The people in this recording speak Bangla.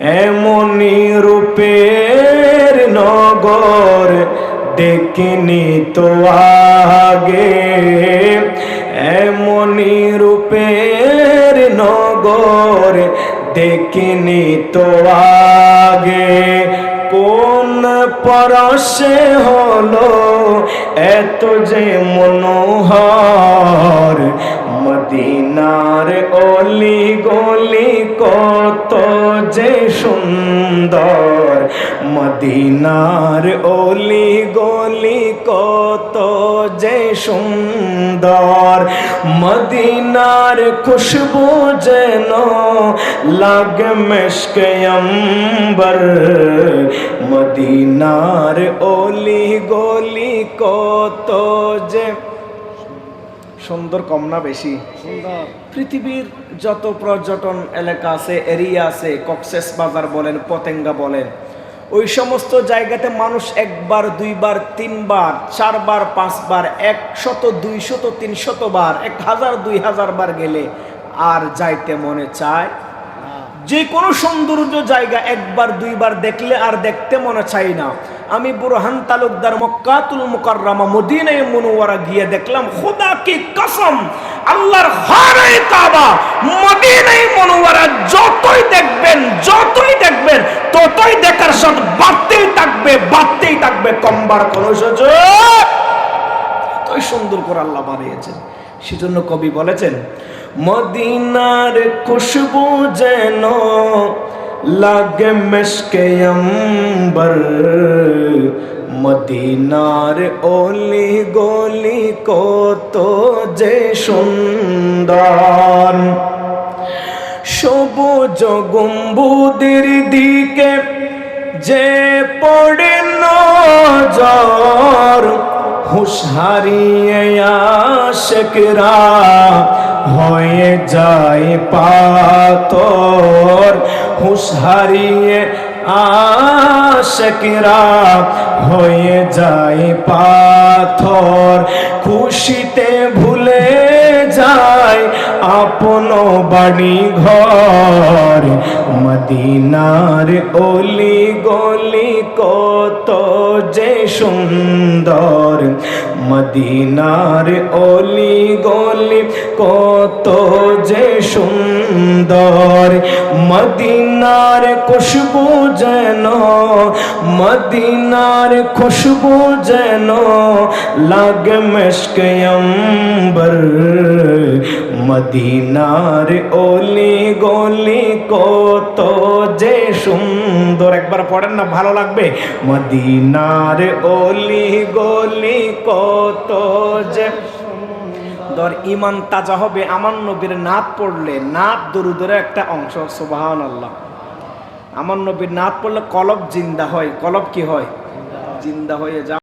এমনি রূপের নগর দেখিনি তো আগে, এমনি রূপের নগর দেখিনি তো আগে। কোন পরশে হলো এত যে মনোহর, মদিনার অলি গলি কত যে সুন্দর, মদিনার অলি গলি কত যে সুন্দর। মদিনার খুশবু যেন লাগে মেশকে অম্বর, মদিনার অলি গলি কত যে সুন্দর। কম না বেশি? পৃথিবীর যত পর্যটন এলাকা আছে, এরিয়া আছে, কক্সেস বাজার বলেন, পতেঙ্গা বলেন, ওই সমস্ত জায়গাতে মানুষ একবার, দুইবার, তিনবার, চারবার, পাঁচবার, 100, 200, 300 বার, 1000, 2000 বার গেলে আর যাইতে মনে চায়। যে কোনো সৌন্দর্য জায়গা একবার দুইবার দেখলে আর দেখতে মনে চাই না। আমি বুরহান তালুকদার মক্কাতুল মুকাররমা মদিনায়ে মুনওয়ারা গিয়ে দেখলাম, খোদা কি কসম, আল্লাহর ঘরে কাবা মদিনায়ে মুনওয়ারা যতই দেখবেন ততই দেখার স্বাদ বাড়তেই থাকবে, কমবার কোন সুযোগ। এতই সুন্দর করে আল্লাহ বানিয়েছেন। সেজন্য কবি বলেছেন, মদিনার খুশবু যেন লাগে মেশকে অম্বর, মদিনার অলি গলি কত যে সুন্দর। সবুজ গম্বুদের দিকে যে পড়ে নজর, হুঁশ হারিয়ে আশিকরা হয়ে যায় পাথর, হুঁশ হারিয়ে আশিকরা হয়ে যায় পাথর। খুশিতে ভুলে যায় আপন বাড়ি ঘর, মদিনার অলি গলি কত যে সুন্দর, মদিনার অলি গলি কত যে সুন্দর। মদিনার খুশবু যেন, মদিনার খুশবু যেন লাগে মেশকে অম্বর, মদিনার অলি গলি কত যে সুন্দর। একবার পড়েন না, ভালো লাগবে। মদিনার অলি গলি কত যে সুন্দর। ইমান তাজা হবে আমার নবীর নাত পড়লে, নাত দরুদের একটা অংশ। সুবহানাল্লাহ। আমার নবীর নাত পড়লে কলব জিন্দা হয়। কলব কি হয়? জিন্দা হয়ে যায়।